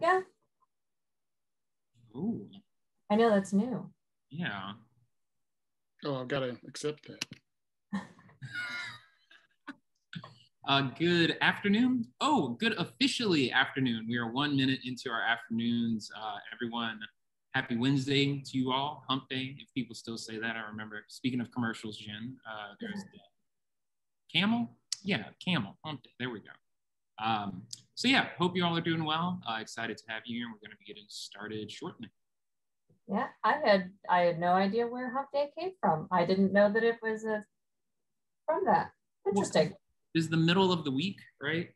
Yeah. Ooh. I know that's new. Yeah. Oh, I've got to accept that. Good afternoon. Oh, good officially afternoon. We are 1 minute into our afternoons. Everyone, happy Wednesday to you all. Hump day, if people still say that. I remember, speaking of commercials, Jen, there's the camel. Yeah, camel, hump day. There we go. So yeah, hope you all are doing well. Excited to have you here, and we're going to be getting started shortly. Yeah, I had no idea where hump day came from. I didn't know that it was from that. Interesting. Well, this is the middle of the week, right?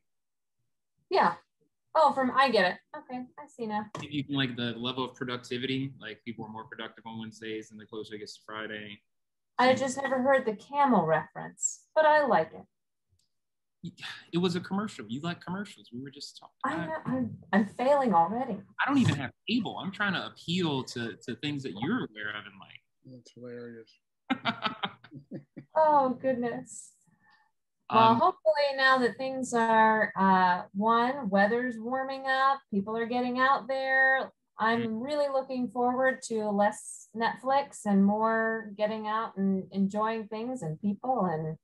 Yeah. Oh, I get it. Okay, I see now. You can like the level of productivity, like people are more productive on Wednesdays and the closer it gets to Friday. I just never heard the camel reference, but I like it. It was a commercial. You like commercials. We were just talking. I'm failing already. I don't even have cable. I'm trying to appeal to things that you're aware of and like. That's hilarious. Oh, goodness. Well, hopefully now that things are, weather's warming up, people are getting out there. I'm really looking forward to less Netflix and more getting out and enjoying things and people and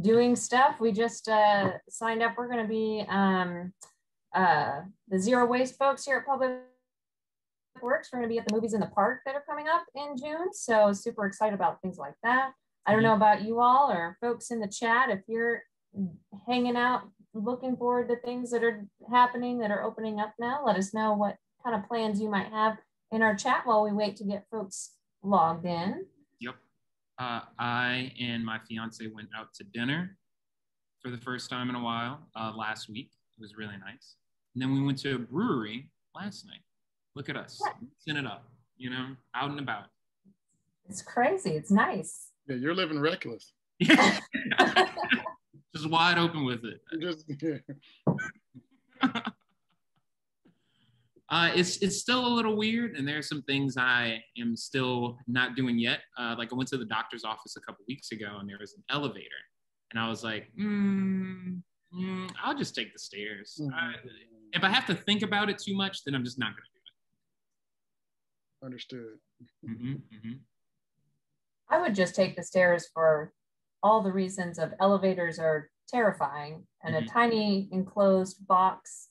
doing stuff. We just signed up. We're going to be the zero waste folks here at Public Works. We're going to be at the movies in the park that are coming up in June. So super excited about things like that. I don't know about you all or folks in the chat. If you're hanging out, looking forward to things that are happening, that are opening up now, let us know what kind of plans you might have in our chat while we wait to get folks logged in. Yep. I and my fiance went out to dinner for the first time in a while last week. It was really nice. And then we went to a brewery last night. Look at us, mixing it up, out and about. It's crazy. It's nice. Yeah, you're living reckless. Yeah. Just wide open with it. It's still a little weird, and there's some things I am still not doing yet. Like I went to the doctor's office a couple weeks ago, and there was an elevator, and I was like, I'll just take the stairs. If I have to think about it too much, then I'm just not going to do it. Understood. I would just take the stairs for all the reasons of elevators are terrifying, and a tiny enclosed box.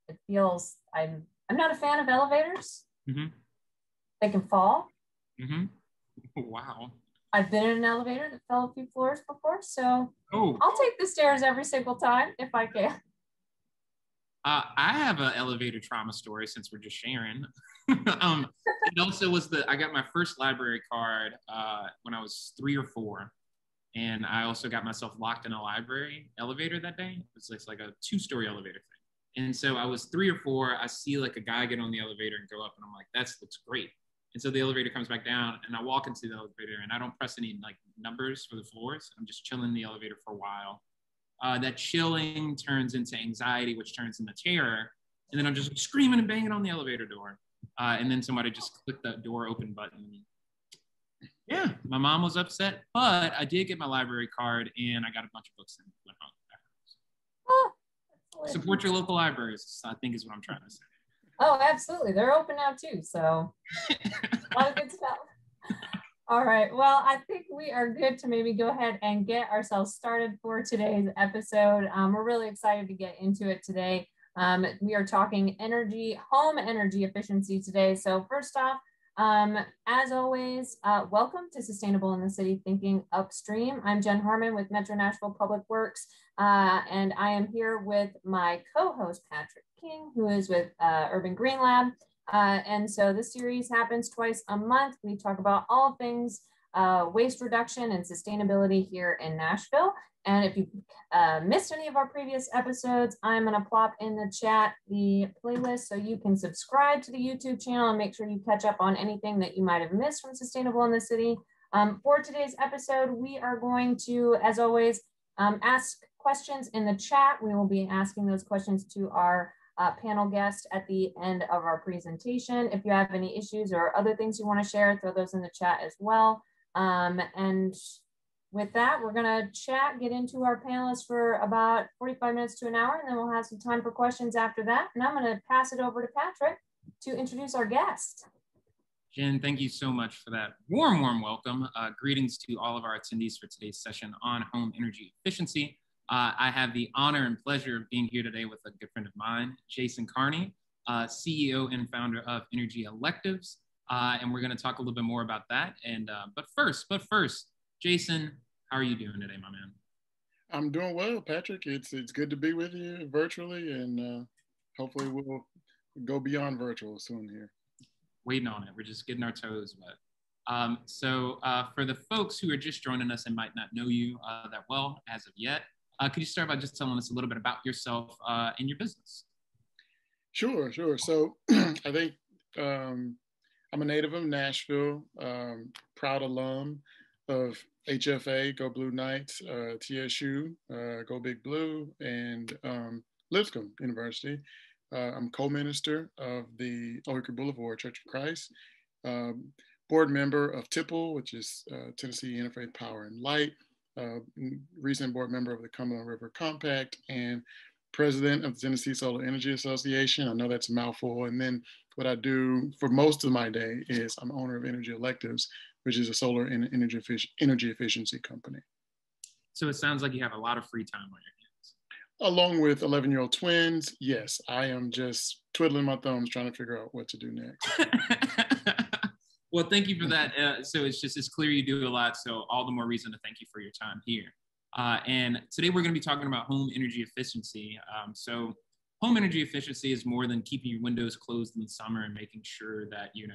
It feels I'm not a fan of elevators. They can fall. Wow. I've been in an elevator that fell a few floors before, so I'll take the stairs every single time if I can. I have an elevator trauma story since we're just sharing. It also was I got my first library card when I was 3 or 4. And I also got myself locked in a library elevator that day. It's like a 2-story elevator thing. And so I was 3 or 4. I see like a guy get on the elevator and go up, and I'm like, that looks great. And so the elevator comes back down, and I walk into the elevator, and I don't press any like numbers for the floors. I'm just chilling in the elevator for a while. That chilling turns into anxiety, which turns into terror. And then I'm just screaming and banging on the elevator door. And then somebody just clicked that door open button. Yeah, my mom was upset, but I did get my library card, and I got a bunch of books and went home. Support your local libraries, I think is what I'm trying to say. Oh, absolutely. They're open now too, so a lot of good stuff. All right, well, I think we are good to maybe go ahead and get ourselves started for today's episode. We're really excited to get into it today. We are talking home energy efficiency today. So first off, as always, welcome to Sustainable in the City Thinking Upstream. I'm Jenn Harrman with Metro Nashville Public Works, and I am here with my co-host, Patrick King, who is with Urban Green Lab. And so this series happens twice a month. We talk about all things waste reduction and sustainability here in Nashville. And if you missed any of our previous episodes, I'm going to plop in the chat the playlist so you can subscribe to the YouTube channel and make sure you catch up on anything that you might have missed from Sustainable in the City. For today's episode, we are going to, as always, ask questions in the chat. We will be asking those questions to our panel guest at the end of our presentation. If you have any issues or other things you want to share, throw those in the chat as well. And with that, we're going to chat, get into our panelists for about 45 minutes to an hour, and then we'll have some time for questions after that. And I'm going to pass it over to Patrick to introduce our guest. Jen, thank you so much for that warm welcome. Greetings to all of our attendees for today's session on home energy efficiency. I have the honor and pleasure of being here today with a good friend of mine, Jason Carney, CEO and founder of Energy Electives. And we're going to talk a little bit more about that. And but first, Jason, how are you doing today, my man? I'm doing well, Patrick. It's good to be with you virtually, and hopefully we'll go beyond virtual soon here. Waiting on it. We're just getting our toes wet. So for the folks who are just joining us and might not know you that well as of yet, could you start by just telling us a little bit about yourself and your business? Sure. So I think I'm a native of Nashville, proud alum of HFA, Go Blue Knights, TSU, Go Big Blue, and Lipscomb University. I'm co-minister of the O'Hickory Boulevard Church of Christ, board member of TIPL, which is Tennessee Interfaith Power and Light, recent board member of the Cumberland River Compact, and president of the Tennessee Solar Energy Association. I know that's a mouthful. And then what I do for most of my day is I'm owner of Energy Electives, which is a solar and energy efficiency company. So it sounds like you have a lot of free time on your hands. Along with 11-year-old twins, yes, I am just twiddling my thumbs trying to figure out what to do next. Well, thank you for that. So it's clear you do a lot. So all the more reason to thank you for your time here. And today we're going to be talking about home energy efficiency. So home energy efficiency is more than keeping your windows closed in the summer and making sure that your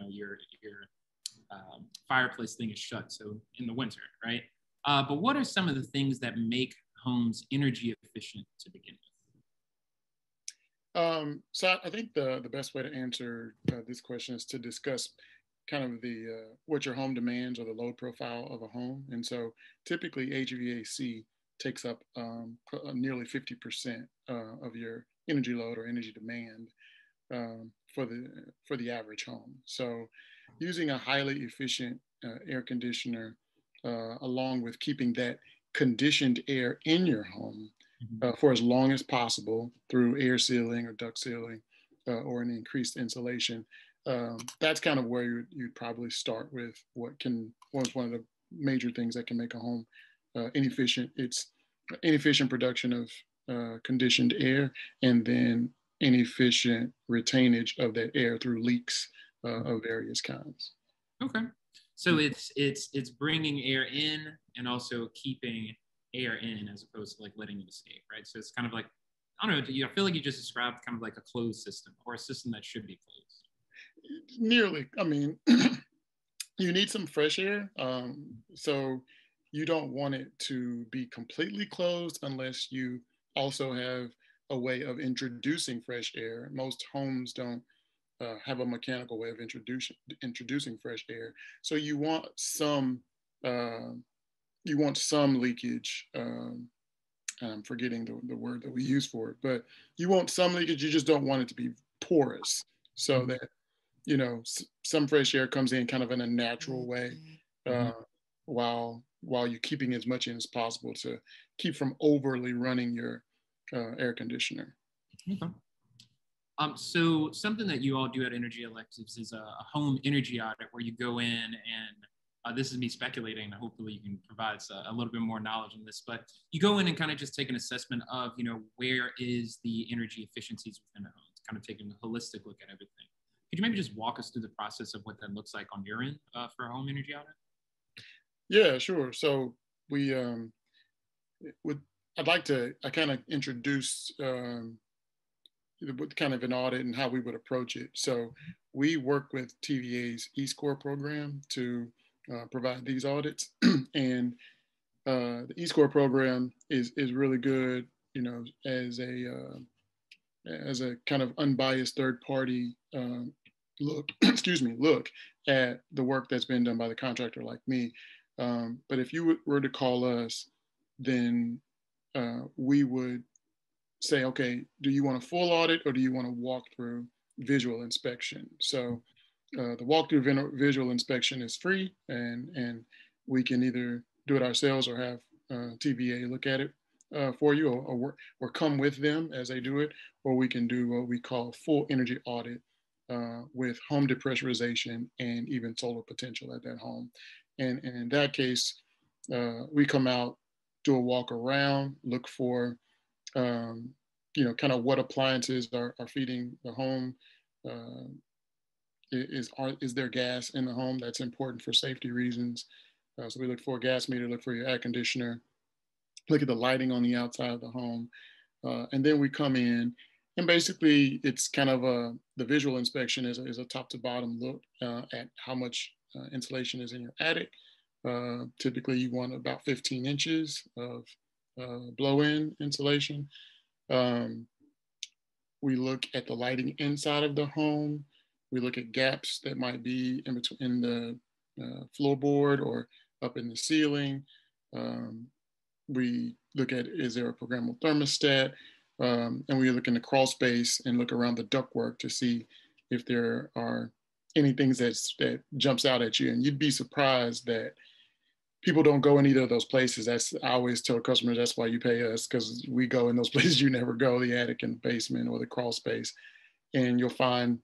fireplace thing is shut. So in the winter, right? But what are some of the things that make homes energy efficient to begin with? So I think the best way to answer this question is to discuss kind of what your home demands or the load profile of a home. And so typically HVAC takes up nearly 50% of your energy load or energy demand for the average home. So using a highly efficient air conditioner along with keeping that conditioned air in your home for as long as possible through air sealing or duct sealing or an increased insulation. That's kind of where you'd probably start with what's one of the major things that can make a home inefficient. It's inefficient production of conditioned air, and then inefficient retainage of that air through leaks of various kinds. Okay, so it's bringing air in and also keeping air in as opposed to like letting it escape, right? So it's kind of like, I don't know, I feel like you just described kind of like a closed system or a system that should be closed. Nearly. I mean, you need some fresh air. So you don't want it to be completely closed unless you also have a way of introducing fresh air. Most homes don't have a mechanical way of introducing fresh air. So you want some leakage. I'm forgetting the word that we use for it, but you want some leakage. You just don't want it to be porous, so that some fresh air comes in kind of in a natural way, while you're keeping as much in as possible to keep from overly running your air conditioner. Okay. So something that you all do at Energy Electives is a home energy audit where you go in and this is me speculating. Hopefully you can provide a little bit more knowledge on this, but you go in and kind of just take an assessment of, where is the energy efficiencies within a home, kind of taking a holistic look at everything. Could you maybe just walk us through the process of what that looks like on your end for a home energy audit? Yeah, sure. So I kind of introduce kind of an audit and how we would approach it. So we work with TVA's eScore program to provide these audits, and the eScore program is really good, as a kind of unbiased third party look at the work that's been done by the contractor like me. But if you were to call us, then we would say, okay, do you want a full audit or do you want to walk through visual inspection? So the walkthrough visual inspection is free, and we can either do it ourselves or have TVA look at it for you, or come with them as they do it, or we can do what we call full energy audit with home depressurization and even solar potential at that home. And in that case, we come out, do a walk around, look for kind of what appliances are feeding the home. Is there gas in the home? That's important for safety reasons. So we look for a gas meter, look for your air conditioner, look at the lighting on the outside of the home. And then we come in, and basically it's kind of the visual inspection is a top to bottom look at how much insulation is in your attic. Typically you want about 15 inches of blow-in insulation. We look at the lighting inside of the home. We look at gaps that might be in between the floorboard or up in the ceiling. We look at, is there a programmable thermostat? And we look in the crawl space and look around the ductwork to see if there are any things that jumps out at you. And you'd be surprised that people don't go in either of those places. I always tell customers that's why you pay us, because we go in those places you never go, the attic and the basement or the crawl space. And you'll find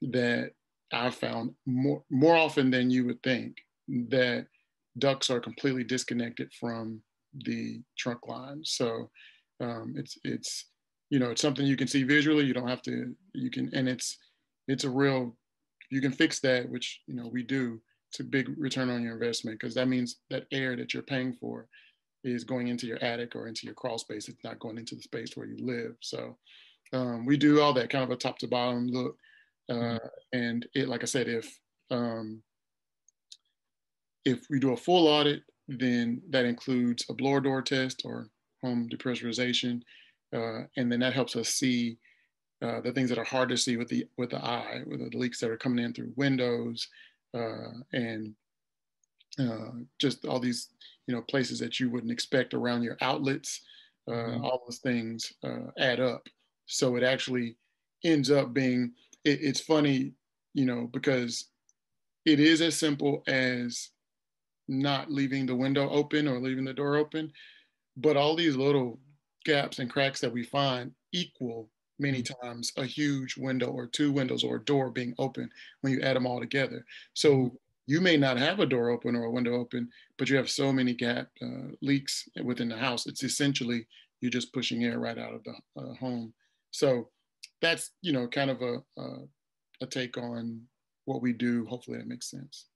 that I've found more often than you would think that ducts are completely disconnected from the trunk line. So it's something you can see visually. You don't have to, and it's a real, you can fix that, which, we do. It's a big return on your investment, because that means that air that you're paying for is going into your attic or into your crawl space. It's not going into the space where you live. So we do all that, kind of a top to bottom look. And it, like I said, if we do a full audit, then that includes a blower door test or home depressurization. And then that helps us see the things that are hard to see with the eye, with the leaks that are coming in through windows, and just all these, places that you wouldn't expect around your outlets. All those things add up. So it actually ends up being, it's funny, because it is as simple as not leaving the window open or leaving the door open, but all these little gaps and cracks that we find equal many times a huge window or two windows or a door being open when you add them all together. So you may not have a door open or a window open, but you have so many leaks within the house. It's essentially you're just pushing air right out of the home. So that's, kind of a take on what we do. Hopefully that makes sense.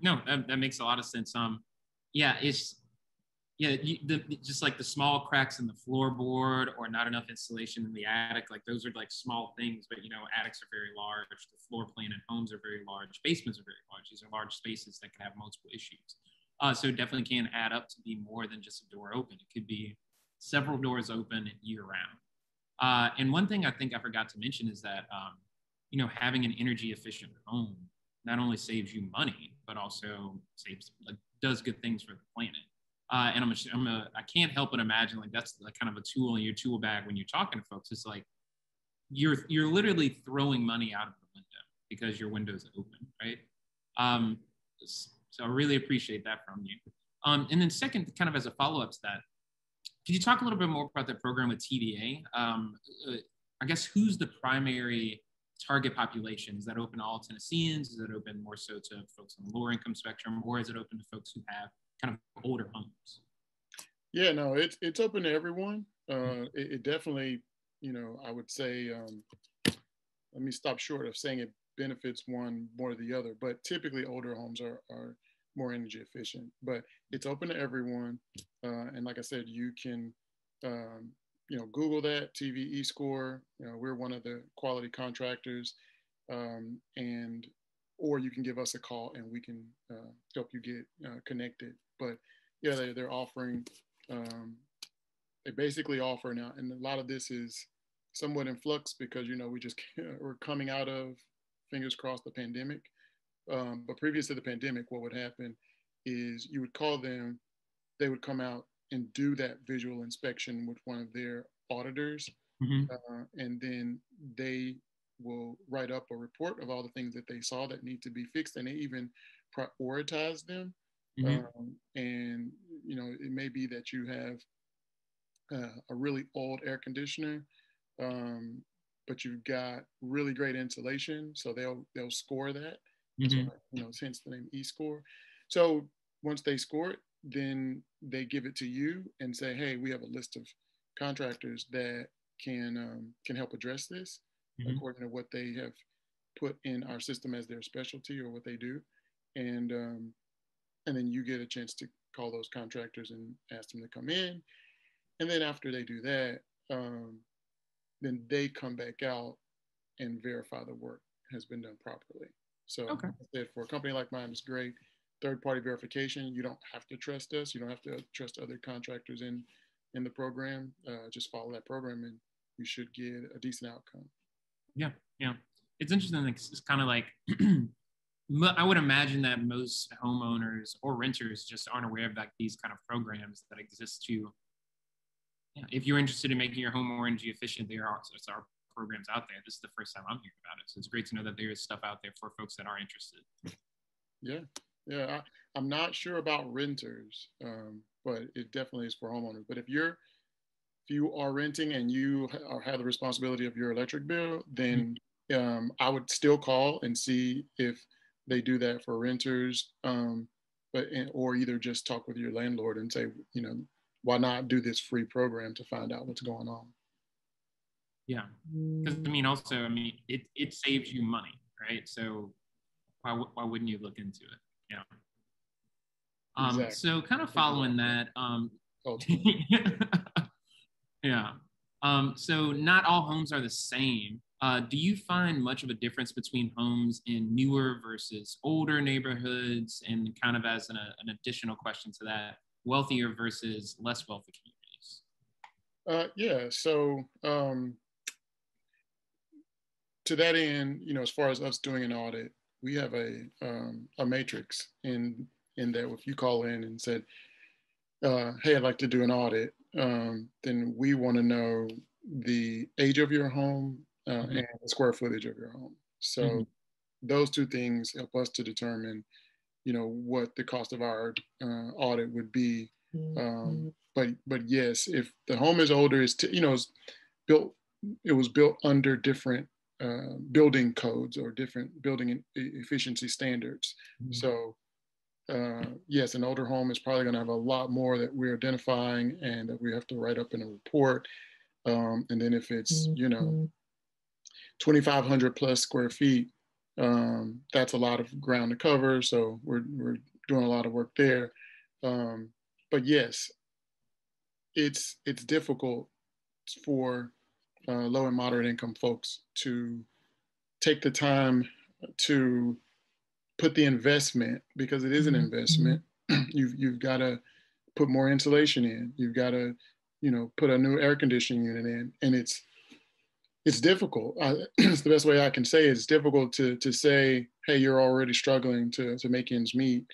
No, that makes a lot of sense. Just like the small cracks in the floorboard or not enough insulation in the attic, like those are like small things, but attics are very large, the floor plan in homes are very large, basements are very large. These are large spaces that can have multiple issues. So it definitely can add up to be more than just a door open. It could be several doors open year round. And one thing I think I forgot to mention is that, having an energy efficient home not only saves you money, but also does good things for the planet. And I can't help but imagine that's like kind of a tool in your tool bag when you're talking to folks. It's like you're literally throwing money out of the window because your window's open, right? So I really appreciate that from you. And then second, kind of as a follow-up to that, could you talk a little bit more about the program with TVA? I guess who's the primary target population? Is that open to all Tennesseans? Is it open more so to folks on the lower income spectrum, or is it open to folks who have kind of older homes? Yeah, no, it's open to everyone. It definitely, I would say, let me stop short of saying it benefits one more than the other, but typically older homes are more energy efficient, but it's open to everyone. And like I said, you can, Google that, TVE score. We're one of the quality contractors, or you can give us a call and we can help you get connected. But yeah, they're offering, they basically offer now, and a lot of this is somewhat in flux because, we're coming out of, fingers crossed, the pandemic. But previous to the pandemic, what would happen is you would call them, they would come out and do that visual inspection with one of their auditors. And then they will write up a report of all the things that they saw that need to be fixed. And they even prioritize them And, you know, it may be that you have a really old air conditioner, but you've got really great insulation, so they'll score that. That's why, you know, hence the name E-score. So once they score it, then they give it to you and say, hey, we have a list of contractors that can help address this according to what they have put in our system as their specialty or what they do. And then you get a chance to call those contractors and ask them to come in. And then after they do that, then they come back out and verify the work has been done properly. So like I said, for a company like mine, it's great. Third-party verification, you don't have to trust us. You don't have to trust other contractors in the program. Just follow that program and you should get a decent outcome. Yeah. It's interesting. It's kind of like, I would imagine that most homeowners or renters just aren't aware of like these kind of programs that exist to, if you're interested in making your home more energy efficient, there are programs out there. This is the first time I'm hearing about it. So it's great to know that there is stuff out there for folks that are interested. Yeah. I'm not sure about renters, but it definitely is for homeowners. But if you are renting and you have the responsibility of your electric bill, then I would still call and see if they do that for renters, or either just talk with your landlord and say, you know, why not do this free program to find out what's going on? Yeah, because it saves you money, right? So why wouldn't you look into it? Yeah. Exactly. So kind of following that, yeah. So not all homes are the same. Do you find much of a difference between homes in newer versus older neighborhoods? And kind of as an additional question to that, wealthier versus less wealthy communities? So to that end, you know, as far as us doing an audit, we have a matrix in that if you call in and said, hey, I'd like to do an audit, then we want to know the age of your home and the square footage of your home. So those two things help us to determine, you know, what the cost of our audit would be. But yes, if the home is older, it was built under different building codes or different building efficiency standards. So yes, an older home is probably going to have a lot more that we're identifying and that we have to write up in a report. And then if it's, you know, 2,500 plus square feet, that's a lot of ground to cover. So we're doing a lot of work there. But yes, it's difficult for low and moderate income folks to take the time to put the investment, because it is an investment. You've got to put more insulation in. You've got to, you know, put a new air conditioning unit in, and it's difficult. It's the best way I can say it. It's difficult to say, hey, you're already struggling to make ends meet.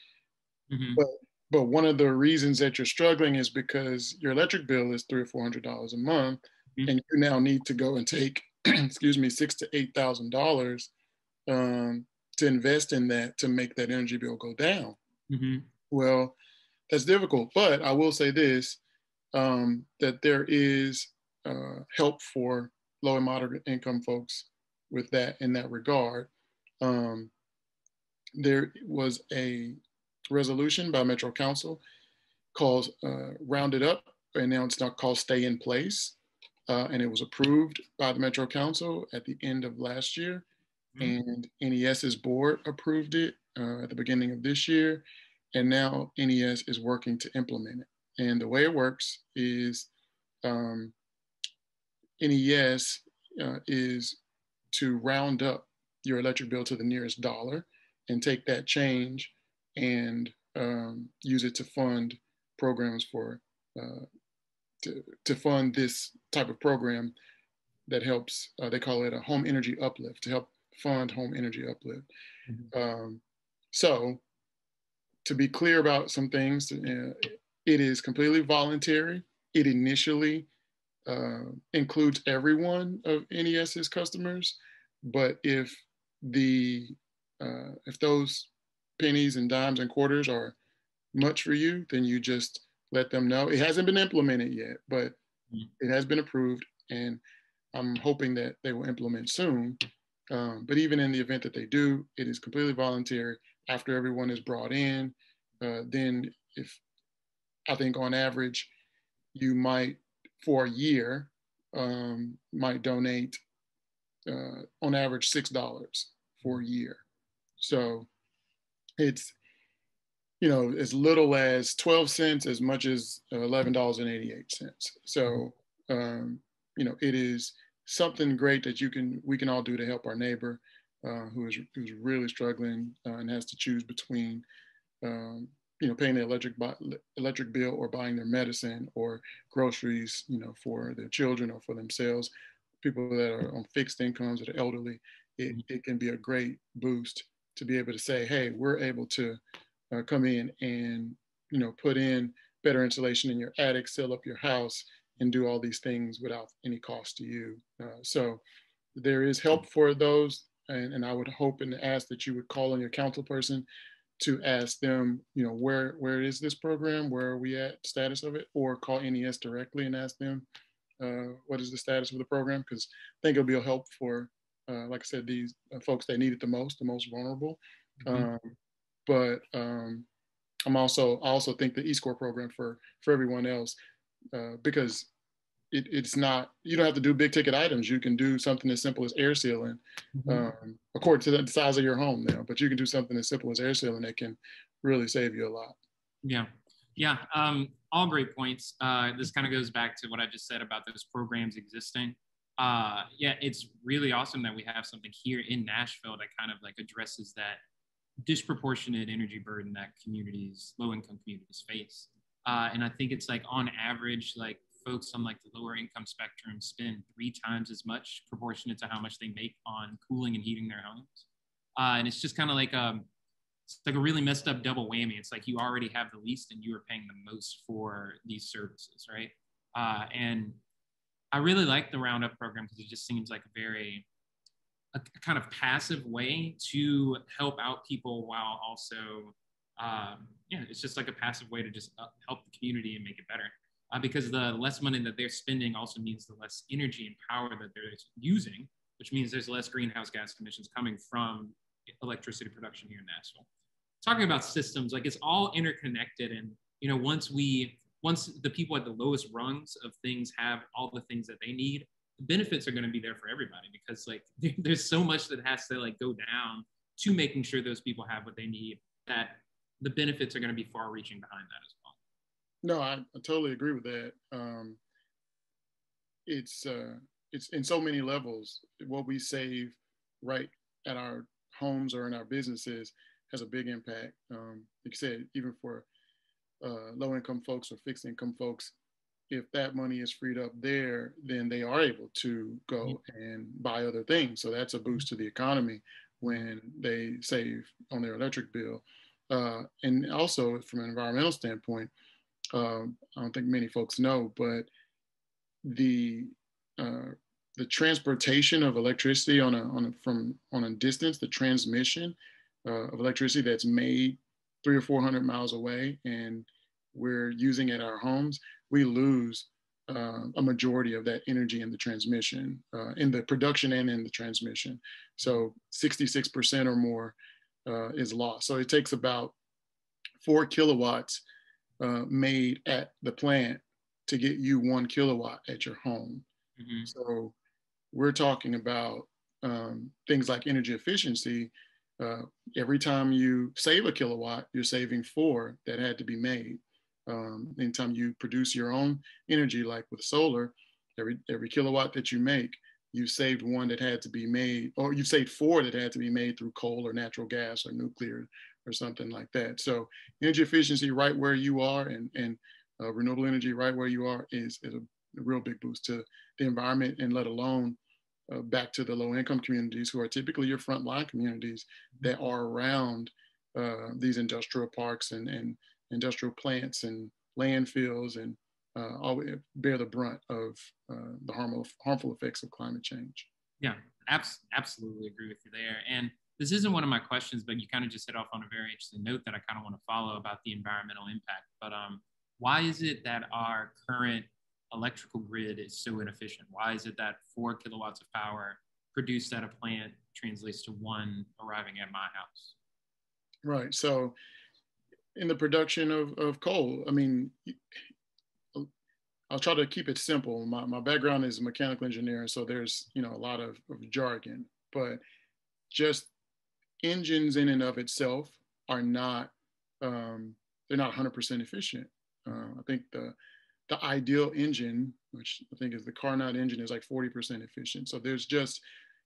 But one of the reasons that you're struggling is because your electric bill is $300 or $400 a month, and you now need to go and take, $6,000 to $8,000 to invest in that to make that energy bill go down. Well, that's difficult. But I will say this, that there is help for low and moderate income folks with that in that regard. There was a resolution by Metro Council called Rounded Up, and now it's not called Stay in Place. And it was approved by the Metro Council at the end of last year. And NES's board approved it at the beginning of this year. And now NES is working to implement it. And the way it works is NES is to round up your electric bill to the nearest dollar and take that change and use it to fund programs for, to fund this type of program that helps, they call it a home energy uplift, to help fund home energy uplift. So to be clear about some things, it is completely voluntary. It initially includes every one of NES's customers, but if those pennies and dimes and quarters are much for you, then you just let them know. It hasn't been implemented yet, but it has been approved, and I'm hoping that they will implement soon. But even in the event that they do, it is completely voluntary. After everyone is brought in, then if I think on average, you might, for a year, might donate on average $6 for a year. So it's, as little as 12 cents, as much as $11.88. So, it is something great that we can all do to help our neighbor who's really struggling and has to choose between, paying the electric bill or buying their medicine or groceries, for their children or for themselves. People that are on fixed incomes, that are elderly, it can be a great boost to be able to say, hey, we're able to come in and, put in better insulation in your attic, seal up your house, and do all these things without any cost to you. So there is help for those. And I would hope and ask that you would call on your council person to ask them, where is this program? Where are we at, status of it? Or call NES directly and ask them, what is the status of the program? Because I think it'll be a help for, like I said, these folks that need it the most vulnerable. But I also think the E-Score program for everyone else, because it's not, you don't have to do big ticket items. You can do something as simple as air sealing, according to the size of your home now, but you can do something as simple as air sealing that can really save you a lot. Yeah. All great points. This kind of goes back to what I just said about those programs existing. It's really awesome that we have something here in Nashville that kind of like addresses that disproportionate energy burden that low-income communities face. And I think it's like on average, like folks on like the lower income spectrum spend 3 times as much proportionate to how much they make on cooling and heating their homes. And it's just kind of like, it's like a really messed up double whammy. It's like you already have the least and you are paying the most for these services, right? And I really like the Roundup program because it just seems like a kind of passive way to help out people while also, it's just like a passive way to just help the community and make it better. Because the less money that they're spending also means the less energy and power that they're using, which means there's less greenhouse gas emissions coming from electricity production here in Nashville. Talking about systems, like it's all interconnected. And, once the people at the lowest rungs of things have all the things that they need, the benefits are going to be there for everybody, because like there's so much that has to like go down to making sure those people have what they need, that the benefits are going to be far reaching behind that as well. No, I totally agree with that. It's in so many levels. What we save right at our homes or in our businesses has a big impact. Like you said, even for low-income folks or fixed-income folks, if that money is freed up there, then they are able to go and buy other things. So that's a boost to the economy when they save on their electric bill. And also from an environmental standpoint, I don't think many folks know, but the transportation of electricity on a distance, the transmission of electricity that's made 300 or 400 miles away, and we're using it at our homes, we lose a majority of that energy in the transmission, in the production and in the transmission. So 66% or more is lost. So it takes about 4 kilowatts made at the plant to get you 1 kilowatt at your home. So we're talking about things like energy efficiency. Every time you save a kilowatt, you're saving 4 that had to be made. Anytime you produce your own energy, like with solar, every kilowatt that you make, you saved 1 that had to be made, or you saved 4 that had to be made through coal or natural gas or nuclear or something like that. So energy efficiency right where you are, and renewable energy right where you are is a real big boost to the environment, and let alone back to the low-income communities, who are typically your frontline communities that are around these industrial parks and industrial plants and landfills, and always bear the brunt of the harmful effects of climate change. Yeah, absolutely agree with you there. And this isn't one of my questions, but you kind of just hit off on a very interesting note that I kind of want to follow about the environmental impact. But why is it that our current electrical grid is so inefficient? Why is it that 4 kilowatts of power produced at a plant translates to 1 arriving at my house? Right. So in the production of coal, I mean, I'll try to keep it simple. My background is a mechanical engineer, so there's, a lot of jargon, but just engines in and of itself are not, they're not 100% efficient. I think the ideal engine, which I think is the Carney engine, is like 40% efficient. So there's just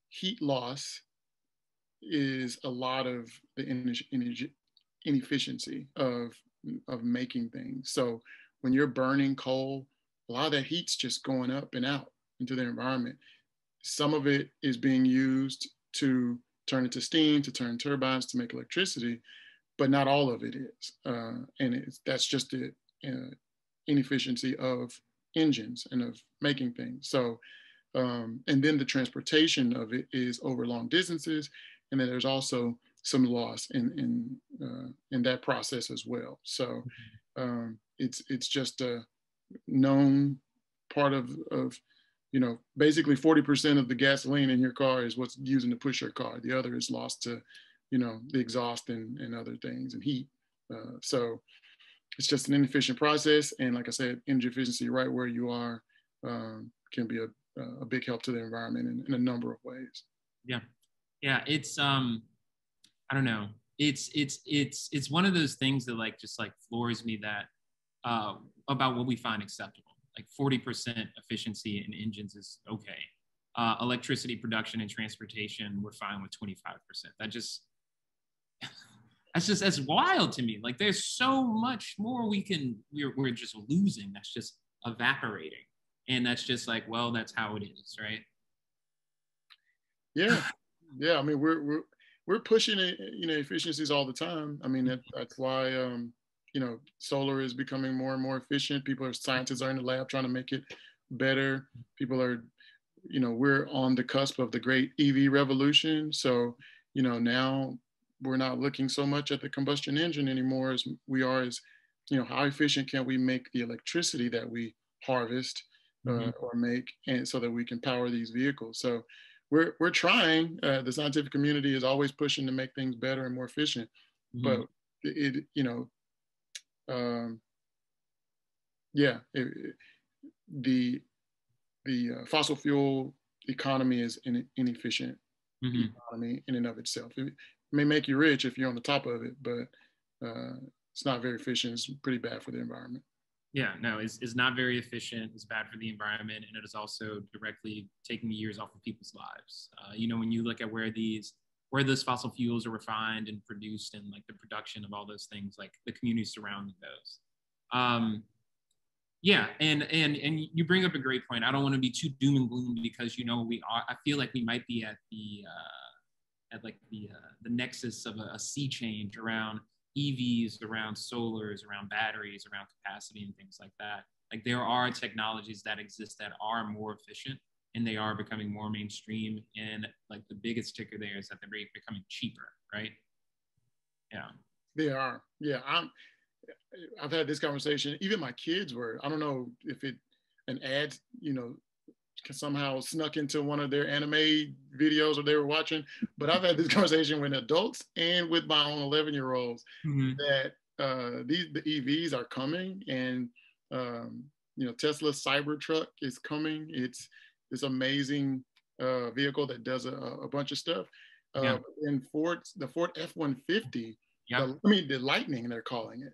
heat loss is a lot of the inefficiency of making things. So when you're burning coal, a lot of that heat's just going up and out into the environment. Some of it is being used to turn into steam, to turn turbines, to make electricity, but not all of it is. And that's just the inefficiency of engines and of making things. So, and then the transportation of it is over long distances. And then there's also some loss in that process as well. So it's just a known part of basically 40% of the gasoline in your car is what's using to push your car. The other is lost to, the exhaust and other things and heat. So it's just an inefficient process. And like I said, energy efficiency right where you are can be a big help to the environment in a number of ways. Yeah. Yeah. It's, I don't know. It's one of those things that just floors me that about what we find acceptable. Like 40% efficiency in engines is okay. Electricity production and transportation, we're fine with 25%. That's wild to me. Like there's so much more we're just losing. That's just evaporating. And that's just that's how it is, right? Yeah. Yeah. I mean, we're pushing efficiencies all the time. I mean, that's why, solar is becoming more and more efficient. Scientists are in the lab trying to make it better. People are, we're on the cusp of the great EV revolution. So, now we're not looking so much at the combustion engine anymore as we are as, how efficient can we make the electricity that we harvest or make, and so that we can power these vehicles. So we're trying. The scientific community is always pushing to make things better and more efficient, but the fossil fuel economy is an inefficient economy in and of itself. It may make you rich if you're on the top of it, but it's not very efficient. It's pretty bad for the environment. Yeah, no, it's not very efficient. It's bad for the environment, and it is also directly taking years off of people's lives. When you look at where those fossil fuels are refined and produced, and the production of all those things, the communities surrounding those. Yeah, and you bring up a great point. I don't want to be too doom and gloom because we are. I feel like we might be at the nexus of a sea change around EVs, around solars, around batteries, around capacity and things like that. There are technologies that exist that are more efficient and they are becoming more mainstream. And the biggest ticker there is that they're becoming cheaper, right? Yeah. They are. Yeah. I've had this conversation. Even my kids were, I don't know if an ad, somehow snuck into one of their anime videos or they were watching, but I've had this conversation with adults and with my own 11-year-olds that the EVs are coming, and Tesla's Cybertruck is coming. It's this amazing vehicle that does a bunch of stuff. And the Ford F-150, the Lightning, they're calling it,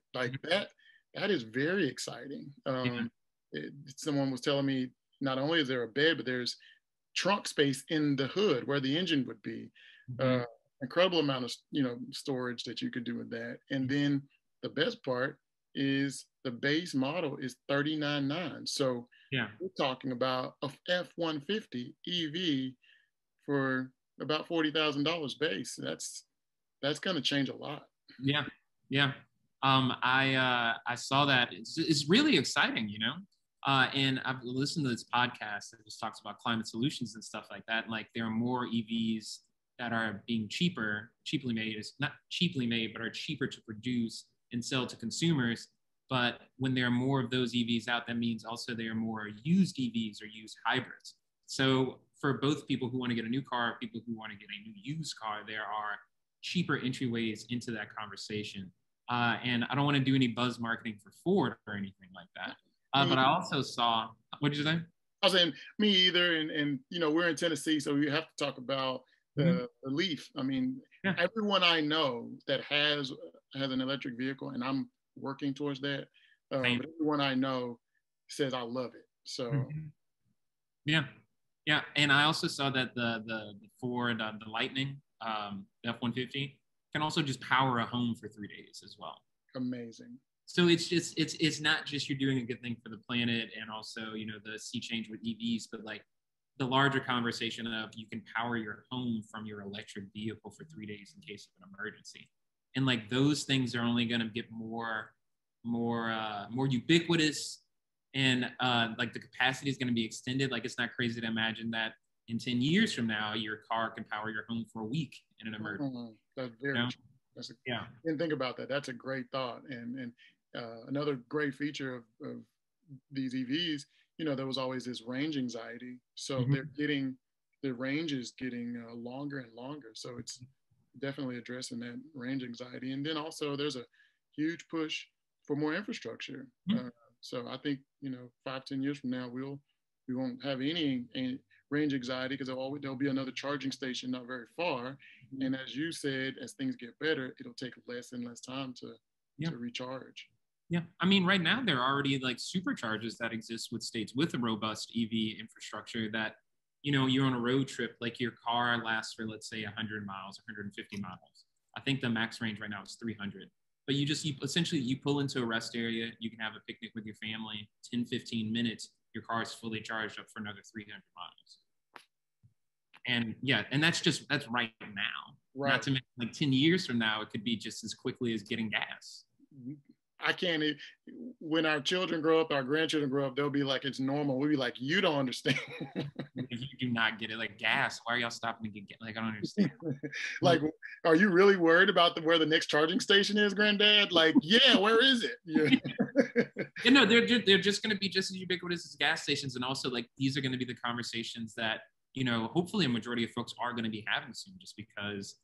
that is very exciting. Someone was telling me, not only is there a bed, but there's trunk space in the hood where the engine would be. Incredible amount of storage that you could do with that. And then the best part is the base model is $39,900. So we're talking about a F-150 EV for about $40,000 base. That's going to change a lot. Yeah. I saw that. It's really exciting, and I've listened to this podcast that just talks about climate solutions and stuff like that. There are more EVs that are being cheaply made, is not cheaply made, but are cheaper to produce and sell to consumers. But when there are more of those EVs out, that means also there are more used EVs or used hybrids. So for both people who want to get a new car, people who want to get a new used car, there are cheaper entryways into that conversation. And I don't want to do any buzz marketing for Ford or anything like that. But I also saw, what did you say? I was saying, me either. And you know, we're in Tennessee, so we have to talk about the Leaf. I mean, everyone I know that has an electric vehicle, and I'm working towards that, but everyone I know says I love it. So yeah. And I also saw that the Ford, the Lightning, the F-150 can also just power a home for 3 days as well. Amazing. So it's not just you're doing a good thing for the planet and also, you know, the sea change with EVs, but like the larger conversation of you can power your home from your electric vehicle for 3 days in case of an emergency. And like those things are only going to get more ubiquitous, and like the capacity is going to be extended. Like it's not crazy to imagine that in 10 years from now, your car can power your home for a week in an emergency. That's very true. Didn't think about that. That's a great thought. And another great feature of these EVs, you know, there was always this range anxiety. So their range is getting longer and longer. So it's definitely addressing that range anxiety. And then also there's a huge push for more infrastructure. So I think, you know, 5-10 years from now, we won't have any range anxiety because there'll be another charging station not very far. And as you said, as things get better, it'll take less and less time to recharge. Yeah, I mean, right now there are already like superchargers that exist with states with a robust EV infrastructure that, you know, you're on a road trip, like your car lasts for, let's say, 100 miles, 150 miles. I think the max range right now is 300. But you essentially pull into a rest area, you can have a picnic with your family, 10, 15 minutes, your car is fully charged up for another 300 miles. And that's right now. Right. Not to mention, like 10 years from now, it could be just as quickly as getting gas. I can't, when our children grow up, our grandchildren grow up, they'll be like, it's normal. We'll be like, you don't understand. You do not get it. Like gas, why are y'all stopping to get, like, I don't understand. Like, are you really worried about where the next charging station is, Granddad? Like, yeah, where is it? Yeah. You know, they're just going to be just as ubiquitous as gas stations. And also, like, these are going to be the conversations that, you know, hopefully a majority of folks are going to be having soon, just because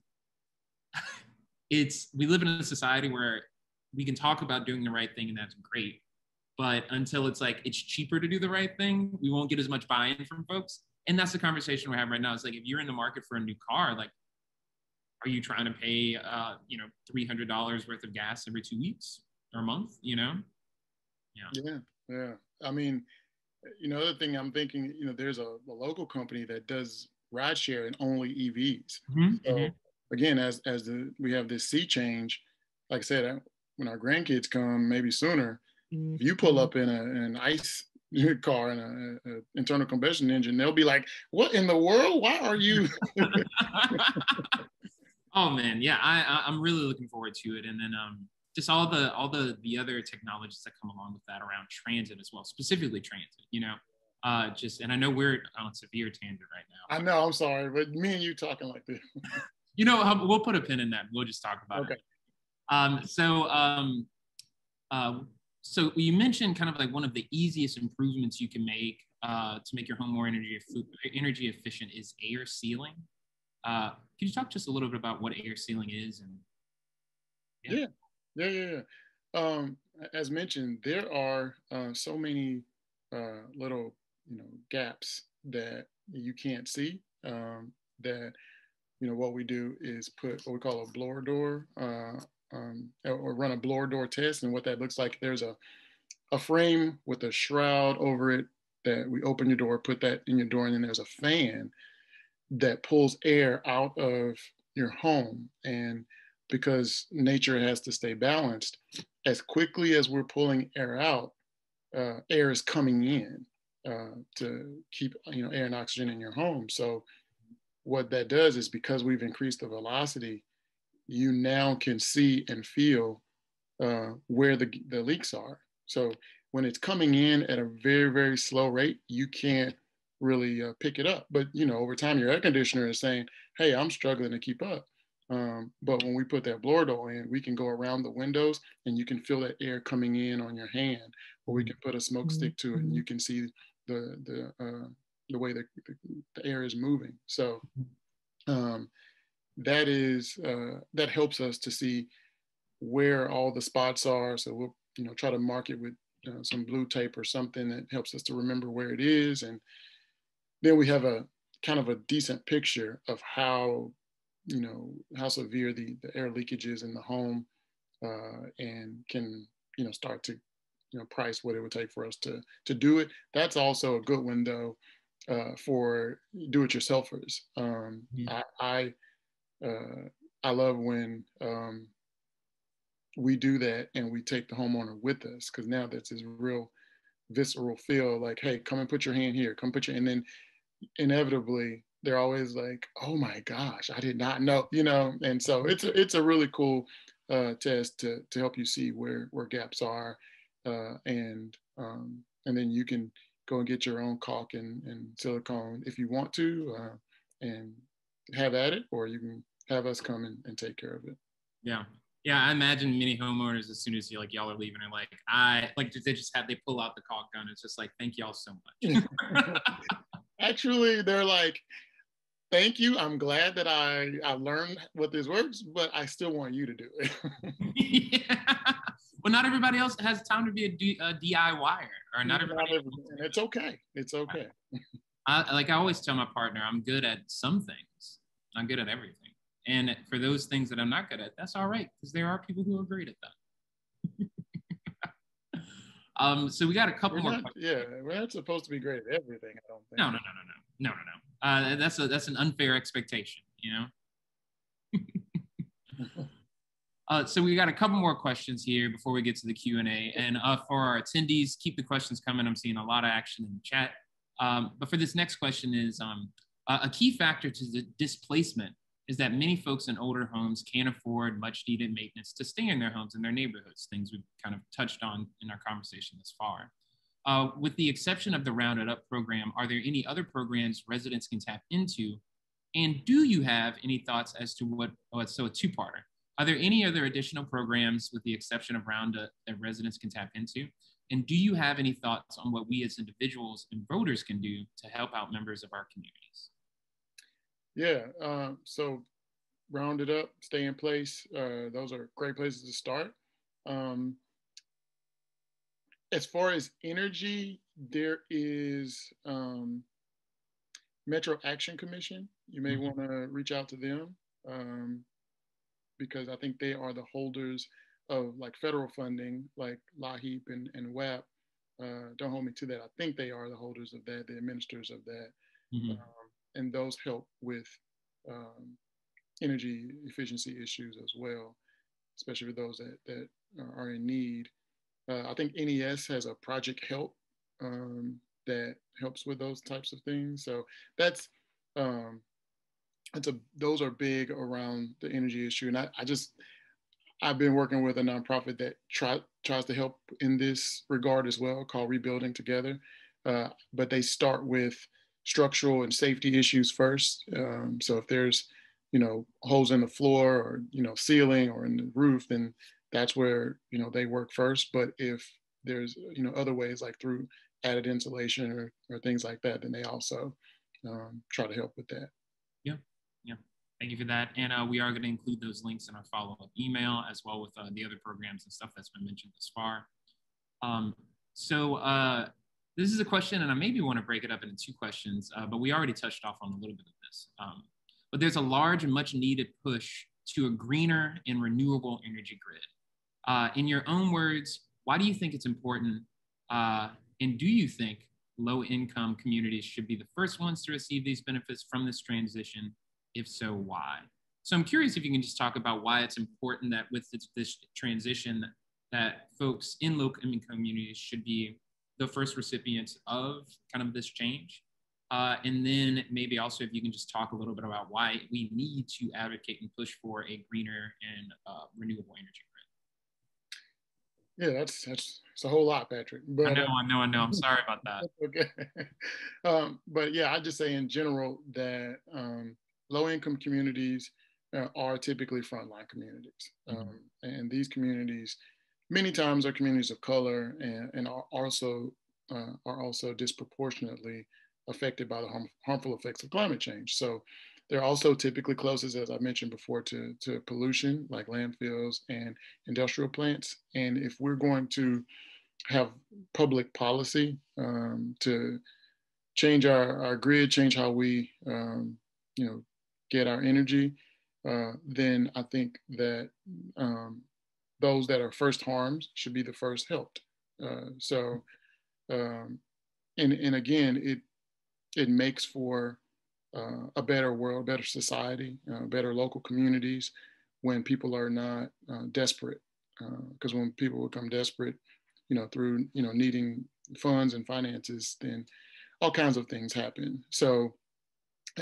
we live in a society where we can talk about doing the right thing, and that's great. But until it's like, it's cheaper to do the right thing, we won't get as much buy-in from folks. And that's the conversation we're having right now. It's like, if you're in the market for a new car, like, are you trying to pay, you know, $300 worth of gas every 2 weeks or a month, you know? Yeah. I mean, you know, other thing I'm thinking, you know, there's a local company that does ride share and only EVs. So again, as we have this sea change, like I said, when our grandkids come, maybe sooner, if you pull up in an ICE car and an internal combustion engine, they'll be like, what in the world? Why are you? Oh man, yeah, I'm really looking forward to it. And then just all the other technologies that come along with that around transit as well, specifically transit, you know, and I know we're on a severe tangent right now. I know, I'm sorry, but me and you talking like this. You know, we'll put a pin in that. We'll just talk about it. So you mentioned kind of like one of the easiest improvements you can make to make your home more energy efficient is air sealing. Could you talk just a little bit about what air sealing is? And yeah. As mentioned, there are so many little, you know, gaps that you can't see. That, you know, what we do is put what we call a blower door, or run a blower door test. And what that looks like, there's a frame with a shroud over it that we open your door, put that in your door, and then there's a fan that pulls air out of your home. And because nature has to stay balanced, as quickly as we're pulling air out, air is coming in to keep, you know, air and oxygen in your home. So what that does is, because we've increased the velocity, you now can see and feel where the leaks are. So when it's coming in at a very, very slow rate, you can't really pick it up. But, over time, your air conditioner is saying, hey, I'm struggling to keep up. But when we put that blower door in, we can go around the windows and you can feel that air coming in on your hand, or we can put a smoke stick to it and you can see the way the air is moving. So that helps us to see where all the spots are. So we'll try to mark it with some blue tape or something that helps us to remember where it is, and then we have a kind of a decent picture of how severe the air leakage is in the home, and can start to price what it would take for us to do it. That's also a good window for do-it-yourselfers. I love when we do that and we take the homeowner with us, because now that's this real visceral feel, like, hey, come and put your hand here, come put your, and then inevitably they're always like, oh my gosh, I did not know, and so it's a really cool test to help you see where gaps are, and then you can go and get your own caulk and silicone if you want to, and have at it, or you can have us come and take care of it. Yeah, I imagine many homeowners, as soon as y'all are leaving, are like, they pull out the caulk gun. It's just like, thank y'all so much. Actually, they're like, thank you. I'm glad that I learned what this works, but I still want you to do it. Yeah. Well, not everybody else has time to be a DIYer, or not everybody. And it's okay. It's okay. I always tell my partner, I'm good at some things. I'm good at everything. And for those things that I'm not good at, that's all right, because there are people who are great at that. So we got a couple more. Yeah, we're not supposed to be great at everything, I don't think. No. That's an unfair expectation, So we got a couple more questions here before we get to the Q&A. And for our attendees, keep the questions coming. I'm seeing a lot of action in the chat. But for this next question is, a key factor to the displacement is that many folks in older homes can't afford much needed maintenance to stay in their homes and their neighborhoods, things we've kind of touched on in our conversation thus far. With the exception of the Rounded Up program, are there any other programs residents can tap into? And do you have any thoughts as to so a two-parter. Are there any other additional programs with the exception of Roundup that residents can tap into? And do you have any thoughts on what we as individuals and voters can do to help out members of our communities? Yeah, so Rounded Up, Stay in Place, those are great places to start. As far as energy, there is Metro Action Commission. You may want to reach out to them, because I think they are the holders of like federal funding, like LAHEAP and WAP. Don't hold me to that. I think they are the holders of that, the administrators of that. And those help with energy efficiency issues as well, especially for those that are in need. I think NES has a Project Help that helps with those types of things. So those are big around the energy issue. And I've been working with a nonprofit that tries to help in this regard as well, called Rebuilding Together. But they start with structural and safety issues first. So if there's, holes in the floor or, ceiling or in the roof, then that's where, they work first. But if there's, other ways like through added insulation or things like that, then they also try to help with that. Yeah. Thank you for that. And we are going to include those links in our follow-up email, as well with the other programs and stuff that's been mentioned thus far. So this is a question, and I maybe want to break it up into two questions, but we already touched off on a little bit of this. But there's a large and much needed push to a greener and renewable energy grid. In your own words, why do you think it's important? And do you think low-income communities should be the first ones to receive these benefits from this transition? If so, why? So I'm curious if you can just talk about why it's important that with this transition, that folks in low-income communities should be the first recipients of kind of this change. And then maybe also if you can just talk a little bit about why we need to advocate and push for a greener and renewable energy Yeah, that's it's a whole lot, Patrick. But I know. I'm sorry about that. okay. But yeah, I just say in general that low-income communities are typically frontline communities, and these communities many times are communities of color and are also disproportionately affected by the harmful effects of climate change. So they're also typically closest, as I mentioned before, to pollution like landfills and industrial plants. And if we're going to have public policy to change our grid, change how we get our energy, then I think that those that are first harmed should be the first helped. So and again, it makes for a better world, better society, better local communities when people are not desperate. Because when people become desperate, through needing funds and finances, then all kinds of things happen. So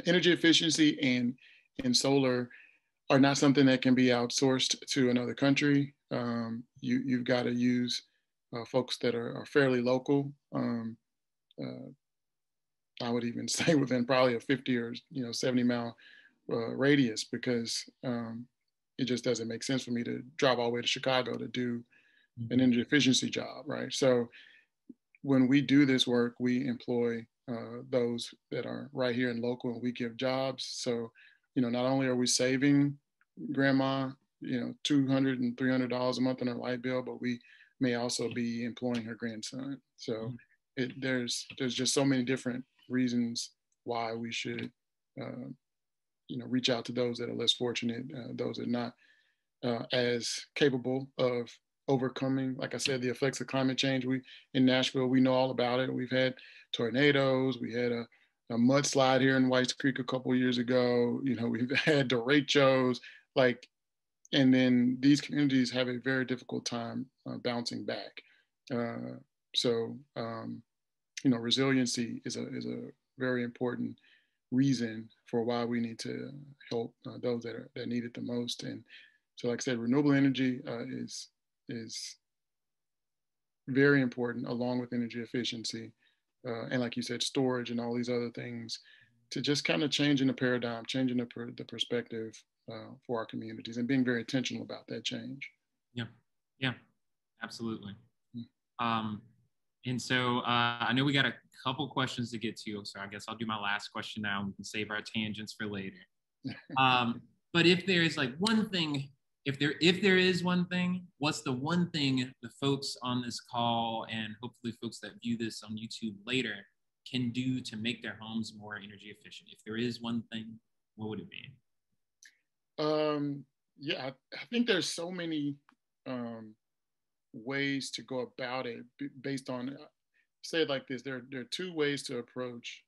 energy efficiency and solar are not something that can be outsourced to another country. You've got to use folks that are fairly local. I would even say within probably a 50 or 70-mile radius, because it just doesn't make sense for me to drive all the way to Chicago to do an energy efficiency job, right? So when we do this work, we employ those that are right here and local, and we give jobs. So, not only are we saving grandma, $200 and $300 a month on her light bill, but we may also be employing her grandson. So there's just so many different reasons why we should, reach out to those that are less fortunate, those that are not as capable of overcoming, like I said, the effects of climate change. We in Nashville, we know all about it. We've had tornadoes. We had a mudslide here in Whites Creek a couple of years ago. We've had derechos, and then these communities have a very difficult time bouncing back. So resiliency is a very important reason for why we need to help those that need it the most. And so, like I said, renewable energy is very important, along with energy efficiency, and like you said, storage and all these other things, to just kind of changing the paradigm, changing the perspective for our communities, and being very intentional about that change. Yeah, absolutely. And so I know we got a couple questions to get to, so I guess I'll do my last question now, and we can save our tangents for later. But if there is one thing, if there is one thing, what's the one thing the folks on this call, and hopefully folks that view this on YouTube later, can do to make their homes more energy efficient? If there is one thing, what would it be? Yeah, I think there's so many ways to go about it based on, say it like this, there are two ways to approach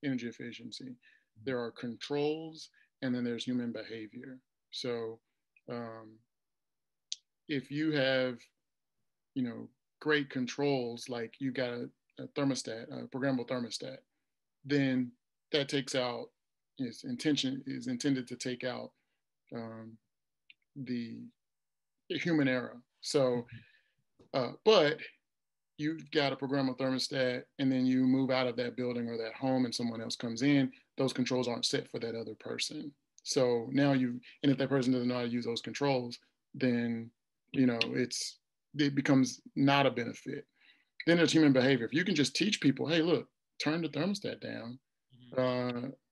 energy efficiency. There are controls, and then there's human behavior. So if you have great controls, like you got a thermostat, a programmable thermostat, then that takes out, its intention is intended to take out the human error. So but you've got a programmable thermostat, and then you move out of that building or that home and someone else comes in, those controls aren't set for that other person. So now and if that person doesn't know how to use those controls, then it becomes not a benefit. Then there's human behavior. If you can just teach people, hey, look, turn the thermostat down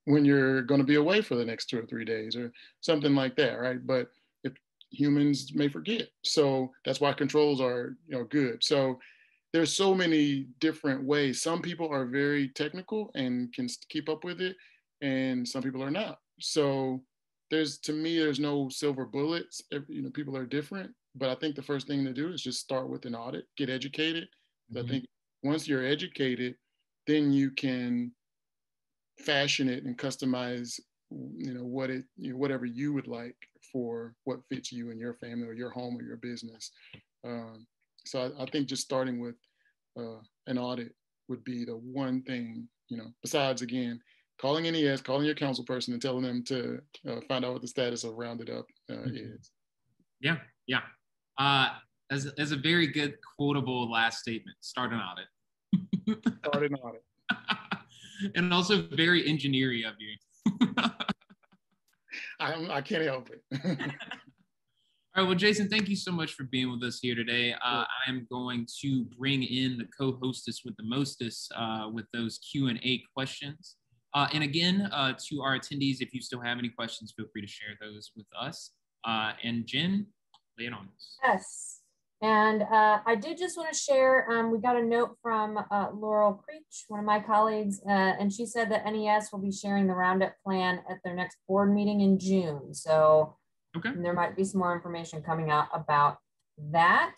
when you're going to be away for the next 2 or 3 days or something like that, right? But if humans may forget, so that's why controls are good. So there's so many different ways. Some people are very technical and can keep up with it, and some people are not. So to me, there's no silver bullets. People are different, but I think the first thing to do is just start with an audit, get educated. I think once you're educated, then you can fashion it and customize, whatever you would like for what fits you and your family or your home or your business. So I think just starting with an audit would be the one thing, besides, again, calling NES, calling your council person and telling them to find out what the status of Rounded Up is. Yeah. as a very good quotable last statement. Start an audit. Start an audit. And also very engineering of you. I can't help it. All right, well, Jason, thank you so much for being with us here today. I am going to bring in the co-hostess with the mostest with those Q&A questions. And again, to our attendees, if you still have any questions, feel free to share those with us. And Jenn, lay it on us. Yes. And I did just want to share, we got a note from Laurel Creech, one of my colleagues, and she said that NES will be sharing the Roundup plan at their next board meeting in June. So there might be some more information coming out about that.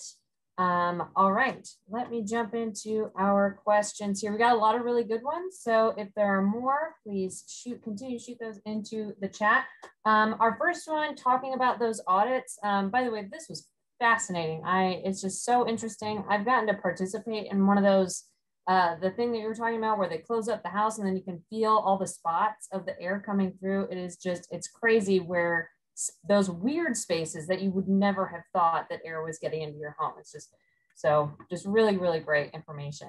All right, let me jump into our questions here. We got a lot of really good ones. So if there are more, please continue to shoot those into the chat. Our first one, talking about those audits. By the way, this was fascinating. It's just so interesting. I've gotten to participate in one of those, the thing that you were talking about where they close up the house and then you can feel all the spots of the air coming through. It is just, it's crazy where those weird spaces that you would never have thought that air was getting into your home. It's just really, really great information.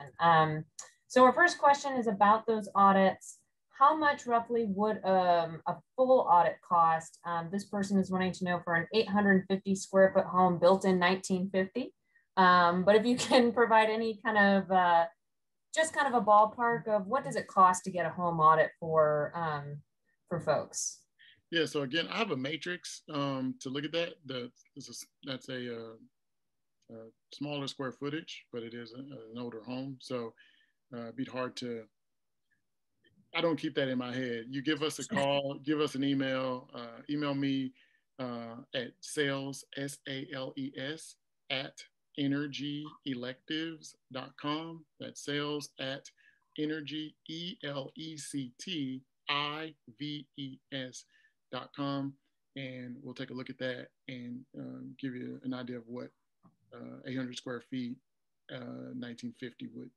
So our first question is about those audits. How much roughly would a full audit cost? This person is wanting to know for an 850 square foot home built in 1950. But if you can provide any kind of, just kind of a ballpark of what does it cost to get a home audit for folks? Yeah, so again, I have a matrix to look at that. That's a smaller square footage, but it is an older home. So it'd be hard to, I don't keep that in my head. You give us a call, give us an email, email me at sales, SALES, at energyelectives.com. That's sales at energy, ELECTIVES.com. And we'll take a look at that and give you an idea of what 800 square feet, 1950 would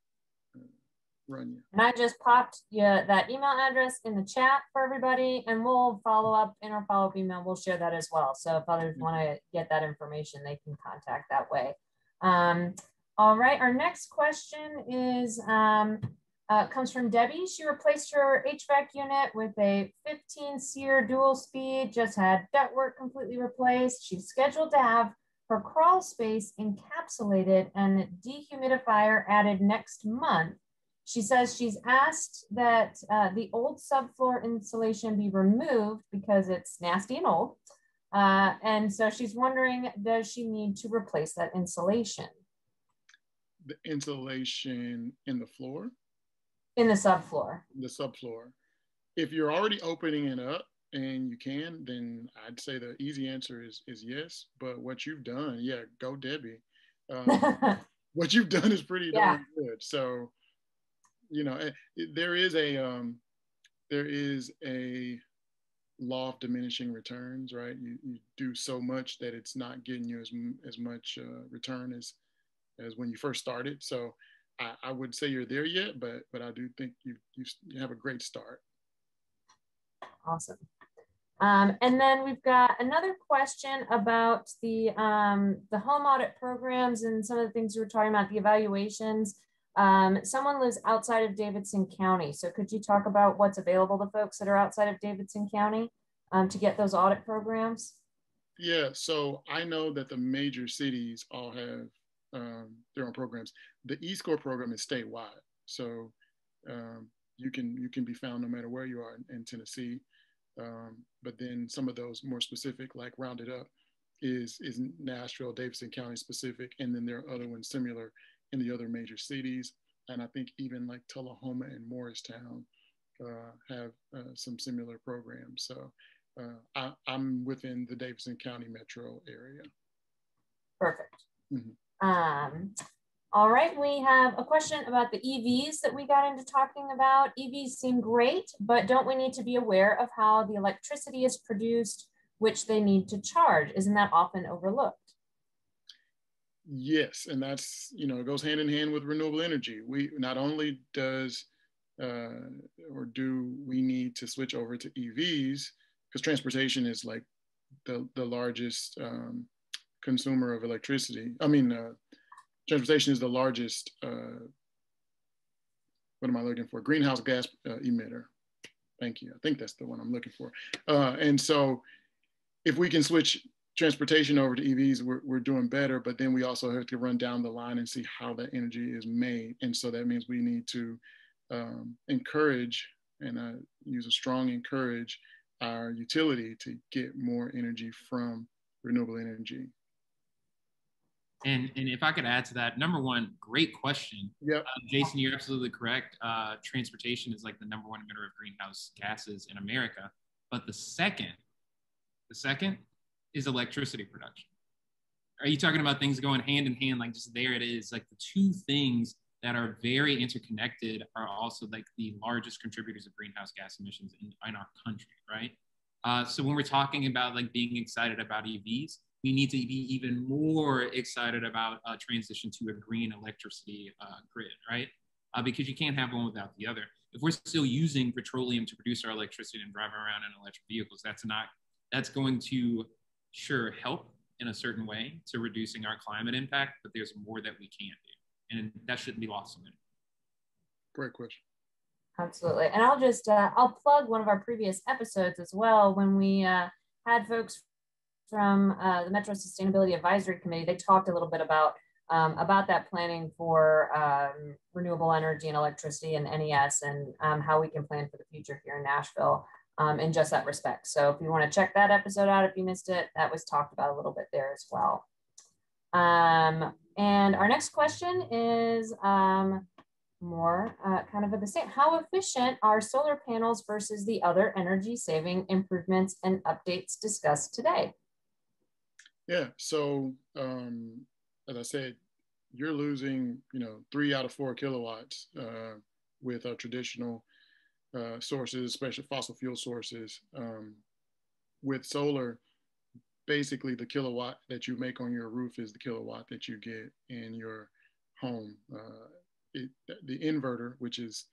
run you. And I just popped that email address in the chat for everybody, and we'll follow up in our follow-up email. We'll share that as well. So if others want to get that information, they can contact that way. All right, our next question is comes from Debbie. She replaced her HVAC unit with a 15-SEER dual speed, just had ductwork completely replaced. She's scheduled to have her crawl space encapsulated and dehumidifier added next month. She says she's asked that the old subfloor insulation be removed because it's nasty and old. And so she's wondering, does she need to replace that insulation? The insulation in the floor? In the subfloor. The subfloor. If you're already opening it up and you can, then I'd say the easy answer is yes. But what you've done, yeah, go Debbie. What you've done is pretty darn good. So, you know, there is a law of diminishing returns, right? You do so much that it's not getting you as much return as when you first started. So I would say you're there yet, but I do think you have a great start. Awesome. And then we've got another question about the home audit programs and some of the things we were talking about, the evaluations. Someone lives outside of Davidson County. So could you talk about what's available to folks that are outside of Davidson County to get those audit programs? Yeah, so I know that the major cities all have their own programs. The E-Score program is statewide. So you can be found no matter where you are in Tennessee. But then some of those more specific, like Rounded Up, is Nashville, Davidson County specific. And then there are other ones similar in the other major cities. And I think even like Tullahoma and Morristown have some similar programs. So I'm within the Davidson County metro area. Perfect. Mm-hmm. All right, we have a question about the EVs that we got into talking about. EVs seem great, but don't we need to be aware of how the electricity is produced, which they need to charge? Isn't that often overlooked? Yes, and that's, it goes hand in hand with renewable energy. We not only do we need to switch over to EVs, because transportation is like the largest consumer of electricity. I mean, transportation is the largest, what am I looking for? Greenhouse gas emitter. Thank you. I think that's the one I'm looking for. And so if we can switch transportation over to EVs, we're doing better, but then we also have to run down the line and see how that energy is made. And so that means we need to encourage, and I use a strong encourage, our utility to get more energy from renewable energy. And if I could add to that, number one, great question. Yep. Jason, you're absolutely correct. Transportation is like the number one emitter of greenhouse gases in America. But the second is electricity production. Are you talking about things going hand in hand? Like just there it is. Like the two things that are very interconnected are also like the largest contributors of greenhouse gas emissions in our country, right? So when we're talking about like being excited about EVs, we need to be even more excited about transition to a green electricity grid, right? Because you can't have one without the other. If we're still using petroleum to produce our electricity and driving around in electric vehicles, that's going to sure help in a certain way to reducing our climate impact, but there's more that we can do. And that shouldn't be lost on it. Great question. Absolutely. And I'll just, I'll plug one of our previous episodes as well. When we had folks from the Metro Sustainability Advisory Committee, they talked a little bit about that planning for renewable energy and electricity and NES, and how we can plan for the future here in Nashville in just that respect. So if you want to check that episode out, if you missed it, that was talked about a little bit there as well. And our next question is more kind of the same. How efficient are solar panels versus the other energy saving improvements and updates discussed today? Yeah, so as I said, you're losing, 3 out of 4 kilowatts with our traditional sources, especially fossil fuel sources. With solar, basically the kilowatt that you make on your roof is the kilowatt that you get in your home. The inverter, which is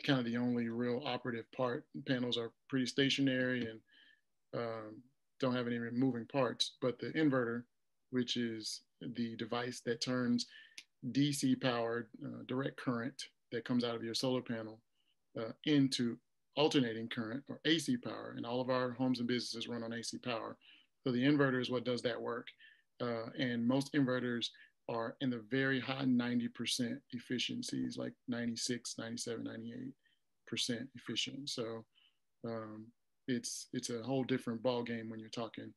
kind of the only real operative part, panels are pretty stationary and don't have any moving parts, but the inverter, which is the device that turns DC powered direct current that comes out of your solar panel into alternating current or AC power, and all of our homes and businesses run on AC power. So the inverter is what does that work. And most inverters are in the very high 90% efficiencies, like 96, 97, 98% efficient. So it's a whole different ball game when you're talking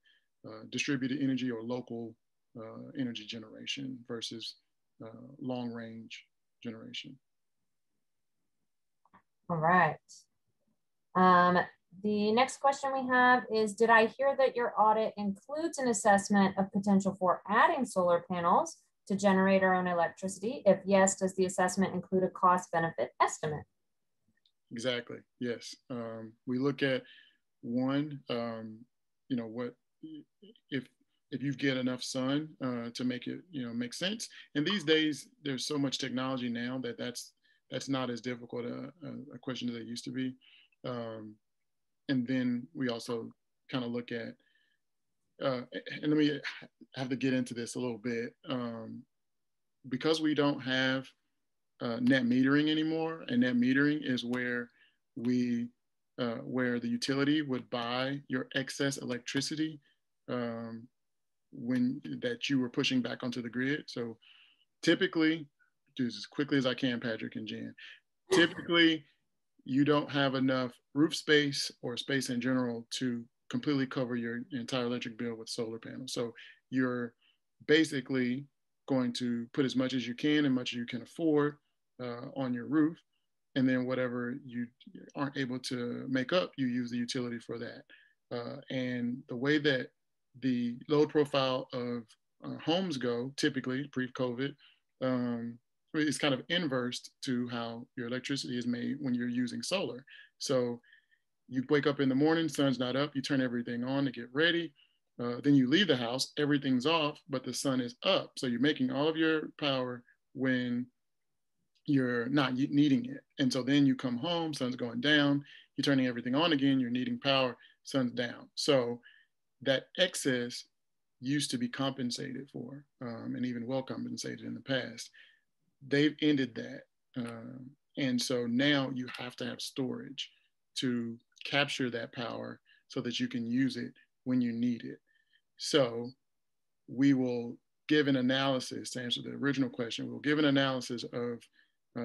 distributed energy or local energy generation versus long range generation. All right. The next question we have is, did I hear that your audit includes an assessment of potential for adding solar panels to generate our own electricity? If yes, does the assessment include a cost benefit estimate? Exactly, yes. We look at one, what if you get enough sun to make it, make sense. And these days, there's so much technology now that that's not as difficult a question as it used to be. And then we also kind of look at, and let me have to get into this a little bit, because we don't have net metering anymore, and net metering is where where the utility would buy your excess electricity that you were pushing back onto the grid. So typically, do this as quickly as I can, Patrick and Jen. Typically, you don't have enough roof space or space in general to completely cover your entire electric bill with solar panels. So you're basically going to put as much as you can and much as you can afford on your roof. And then whatever you aren't able to make up, you use the utility for that. And the way that the load profile of homes go, typically pre-COVID, is kind of inverse to how your electricity is made when you're using solar. So you wake up in the morning, sun's not up, you turn everything on to get ready. Then you leave the house, everything's off, but the sun is up. So you're making all of your power when you're not needing it. And so then you come home, sun's going down, you're turning everything on again, you're needing power, sun's down. So that excess used to be compensated for, and even well compensated in the past. They've ended that. And so now you have to have storage to capture that power so that you can use it when you need it. So we will give an analysis to answer the original question. We'll give an analysis of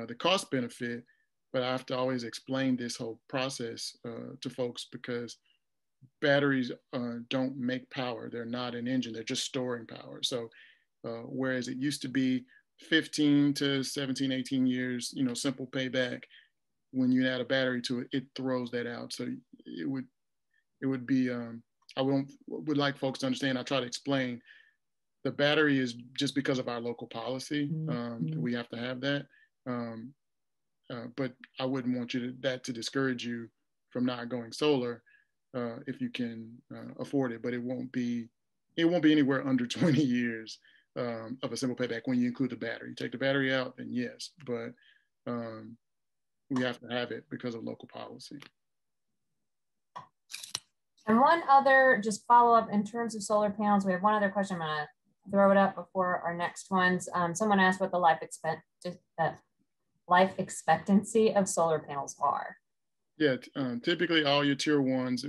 the cost benefit, but I have to always explain this whole process to folks because batteries don't make power. They're not an engine. They're just storing power. So whereas it used to be 15 to 17, 18 years, simple payback, when you add a battery to it, it throws that out. So it would be, I would like folks to understand, I try to explain the battery is just because of our local policy. We have to have that. But I wouldn't want that to discourage you from not going solar if you can afford it. But it won't be anywhere under 20 years of a simple payback when you include the battery. Take the battery out, then yes, but we have to have it because of local policy. And one other just follow up in terms of solar panels, we have one other question. I'm gonna throw it up before our next ones. Someone asked what the life expectancy of solar panels are. Yeah, typically all your tier ones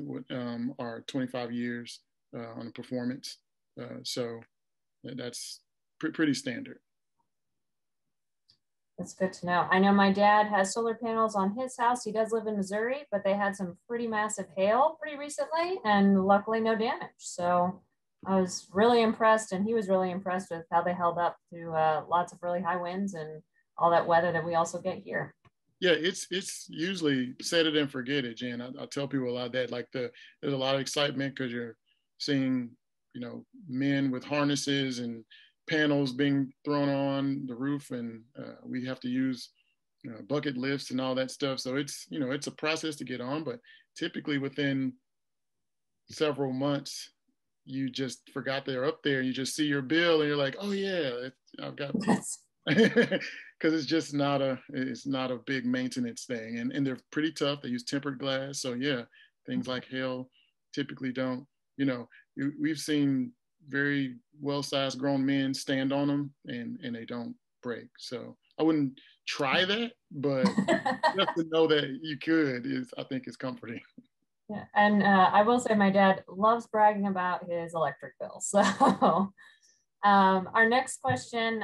are 25 years on the performance. So that's pretty standard. That's good to know. I know my dad has solar panels on his house. He does live in Missouri, but they had some pretty massive hail pretty recently and luckily no damage. So I was really impressed, and he was really impressed with how they held up through lots of really high winds and all that weather that we also get here. Yeah, it's usually set it and forget it, Jen. I tell people a lot of that. Like there's a lot of excitement because you're seeing, men with harnesses and panels being thrown on the roof, and we have to use bucket lifts and all that stuff. So it's a process to get on, but typically within several months, you just forgot they're up there. You just see your bill, and you're like, oh yeah, I've got. Because it's just not a big maintenance thing, and they're pretty tough. They use tempered glass, so yeah, things like hail typically don't. We've seen very well-sized grown men stand on them, and they don't break. So I wouldn't try that, but just to know that you could I think is comforting. Yeah, and I will say my dad loves bragging about his electric bill. So. Our next question,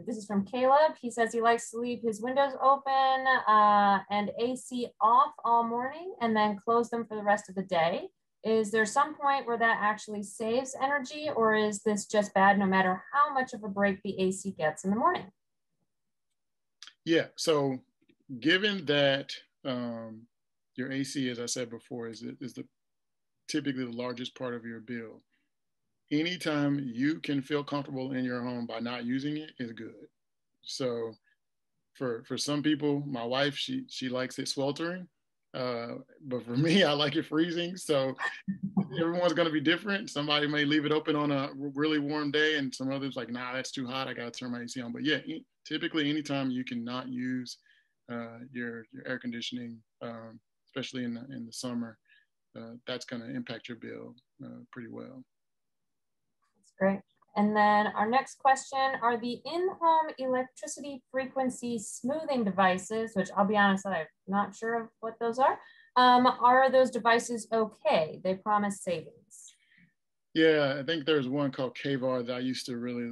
this is from Caleb. He says he likes to leave his windows open and AC off all morning and then close them for the rest of the day. Is there some point where that actually saves energy, or is this just bad no matter how much of a break the AC gets in the morning? Yeah, so given that your AC, as I said before, is typically the largest part of your bill, anytime you can feel comfortable in your home by not using it is good. So for some people, my wife, she likes it sweltering, but for me, I like it freezing. So everyone's going to be different. Somebody may leave it open on a really warm day, and some others like, nah, that's too hot, I got to turn my AC on. But yeah, typically anytime you cannot use your air conditioning, especially in the summer, that's going to impact your bill pretty well. Great. And then our next question, are the in-home electricity frequency smoothing devices, which I'll be honest, I'm not sure of what those are those devices okay? They promise savings. Yeah, I think there's one called KVAR that I used to really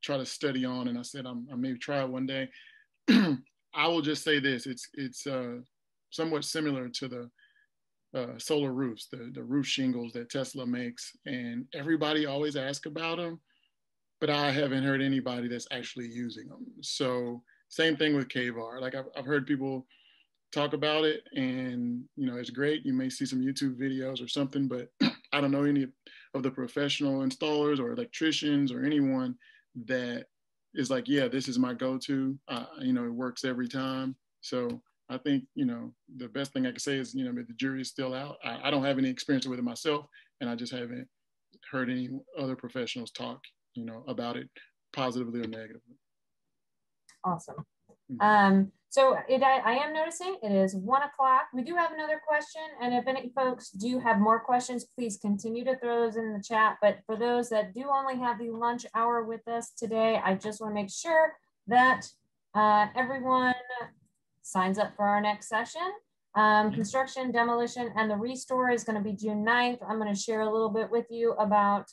try to study on, and I said I maybe try it one day. I will just say this, it's somewhat similar to the solar roofs, the roof shingles that Tesla makes, and everybody always asks about them, but I haven't heard anybody that's actually using them. So same thing with KVAR. Like I've heard people talk about it, and it's great. You may see some YouTube videos or something, but I don't know any of the professional installers or electricians or anyone that is like, yeah, this is my go-to. It works every time. So I think, the best thing I can say is, the jury is still out. I don't have any experience with it myself, and I just haven't heard any other professionals talk, about it positively or negatively. Awesome. So I am noticing it is 1 o'clock. We do have another question. And if any folks do have more questions, please continue to throw those in the chat. But for those that do only have the lunch hour with us today, I just want to make sure that everyone signs up for our next session. Construction, demolition, and the restore is going to be June 9th. I'm going to share a little bit with you about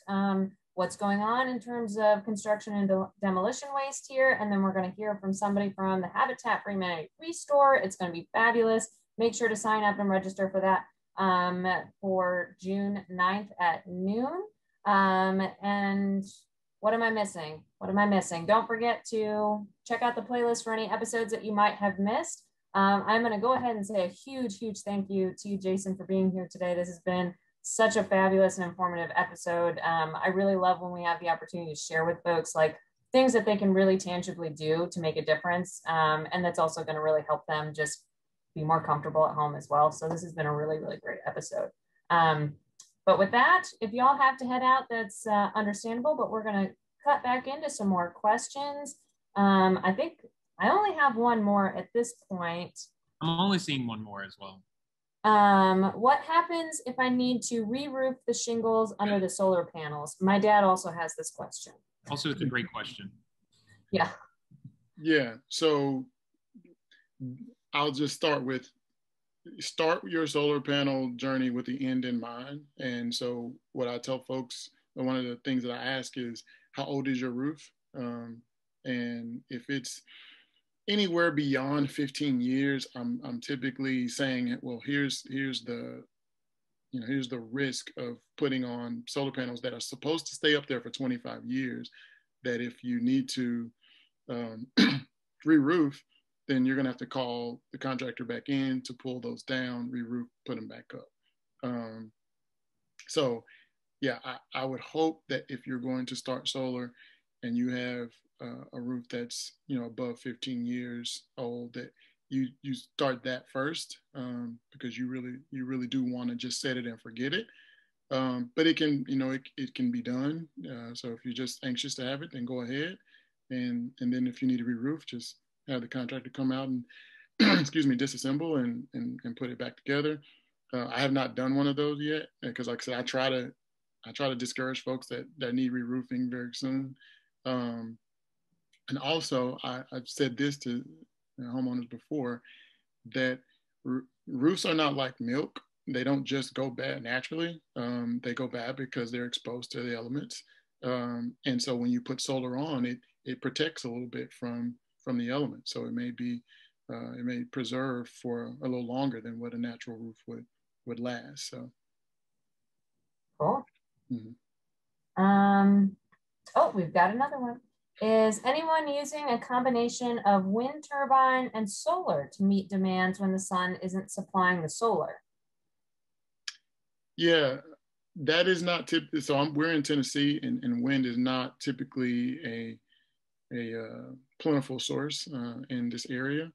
what's going on in terms of construction and demolition waste here. And then we're going to hear from somebody from the Habitat for Humanity Restore. It's going to be fabulous. Make sure to sign up and register for that for June 9th at noon. And what am I missing? What am I missing? Don't forget to check out the playlist for any episodes that you might have missed. I'm going to go ahead and say a huge, huge thank you to you, Jason, for being here today. This has been such a fabulous and informative episode. I really love when we have the opportunity to share with folks like things that they can really tangibly do to make a difference. And that's also going to really help them just be more comfortable at home as well. So this has been a really, really great episode. But with that, if y'all have to head out, that's understandable, but we're going to cut back into some more questions. I think I only have one more at this point. I'm only seeing one more as well. What happens if I need to re-roof the shingles under the solar panels? My dad also has this question. Also, it's a great question. Yeah. Yeah. So I'll just start your solar panel journey with the end in mind. And so what I tell folks, one of the things that I ask is, how old is your roof? And if it's anywhere beyond 15 years, I'm typically saying, well, here's the risk of putting on solar panels that are supposed to stay up there for 25 years, that if you need to re-roof, then you're going to have to call the contractor back in to pull those down, re-roof, put them back up. So yeah, I would hope that if you're going to start solar and you have a roof that's above 15 years old, that you start that first, because you really do want to just set it and forget it. But it can it can be done. So if you're just anxious to have it, then go ahead, and then if you need to re-roof, just have the contractor come out and excuse me, disassemble and put it back together. I have not done one of those yet, because like I said, I try to discourage folks that need re-roofing very soon. And also, I've said this to homeowners before, that roofs are not like milk. They don't just go bad naturally. They go bad because they're exposed to the elements. And so when you put solar on, it protects a little bit from the elements. So it may preserve for a little longer than what a natural roof would last. So. Cool. Mm-hmm. Oh, we've got another one. Is anyone using a combination of wind turbine and solar to meet demands when the sun isn't supplying the solar? Yeah, that is not typical. So we're in Tennessee, and wind is not typically a plentiful source in this area.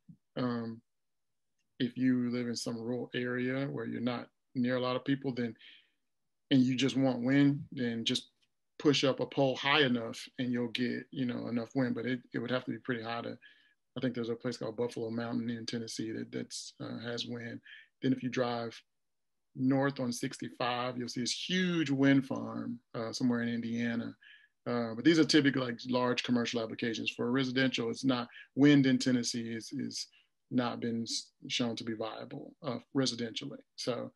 If you live in some rural area where you're not near a lot of people, and you just want wind, then just push up a pole high enough and you'll get enough wind. But it would have to be pretty high I think there's a place called Buffalo Mountain in Tennessee that has wind. Then if you drive north on 65, you'll see this huge wind farm somewhere in Indiana. But these are typically like large commercial applications. For residential, it's not. Wind in Tennessee is not been shown to be viable residentially. So,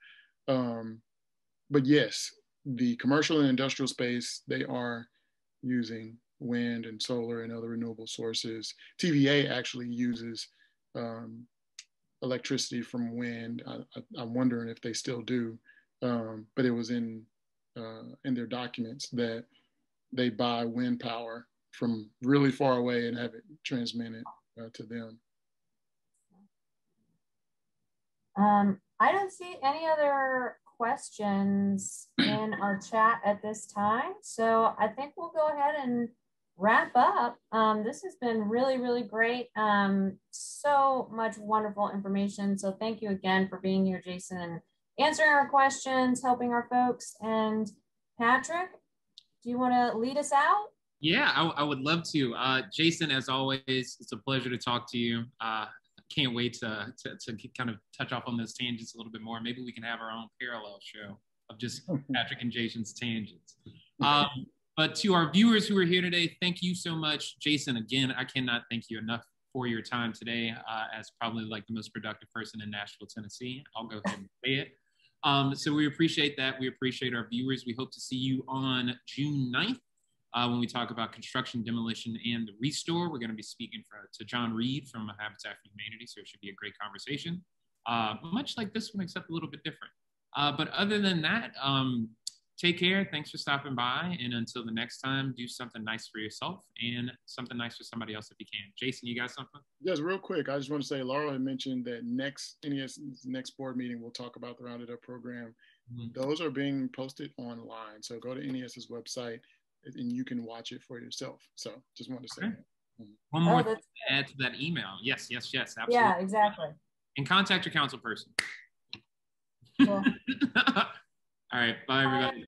but yes, the commercial and industrial space, they are using wind and solar and other renewable sources. TVA actually uses electricity from wind. I'm wondering if they still do, but it was in their documents that they buy wind power from really far away and have it transmitted to them. I don't see any other questions in our chat at this time. So I think we'll go ahead and wrap up. This has been really, really great. So much wonderful information. So thank you again for being here, Jason, and answering our questions, helping our folks. And Patrick, do you want to lead us out? Yeah, I would love to. Jason, as always, it's a pleasure to talk to you. Can't wait to kind of touch off on those tangents a little bit more. Maybe we can have our own parallel show of just Patrick and Jason's tangents. But to our viewers who are here today, thank you so much. Jason, again, I cannot thank you enough for your time today as probably like the most productive person in Nashville, Tennessee. I'll go ahead and say it. So we appreciate that. We appreciate our viewers. We hope to see you on June 9th. When we talk about construction, demolition, and the restore. We're going to be speaking to John Reed from Habitat for Humanity, so it should be a great conversation. Much like this one, except a little bit different. But other than that, take care. Thanks for stopping by. And until the next time, do something nice for yourself and something nice for somebody else if you can. Jason, you got something? Yes, real quick. I just want to say, Laura had mentioned that next board meeting, we'll talk about the Rounded Up program. Mm-hmm. Those are being posted online. So go to NES's website and you can watch it for yourself. So just wanted to say that. One more thing to add to that email. Yes, absolutely. Yeah, exactly. And contact your council person. Cool. All right, bye everybody.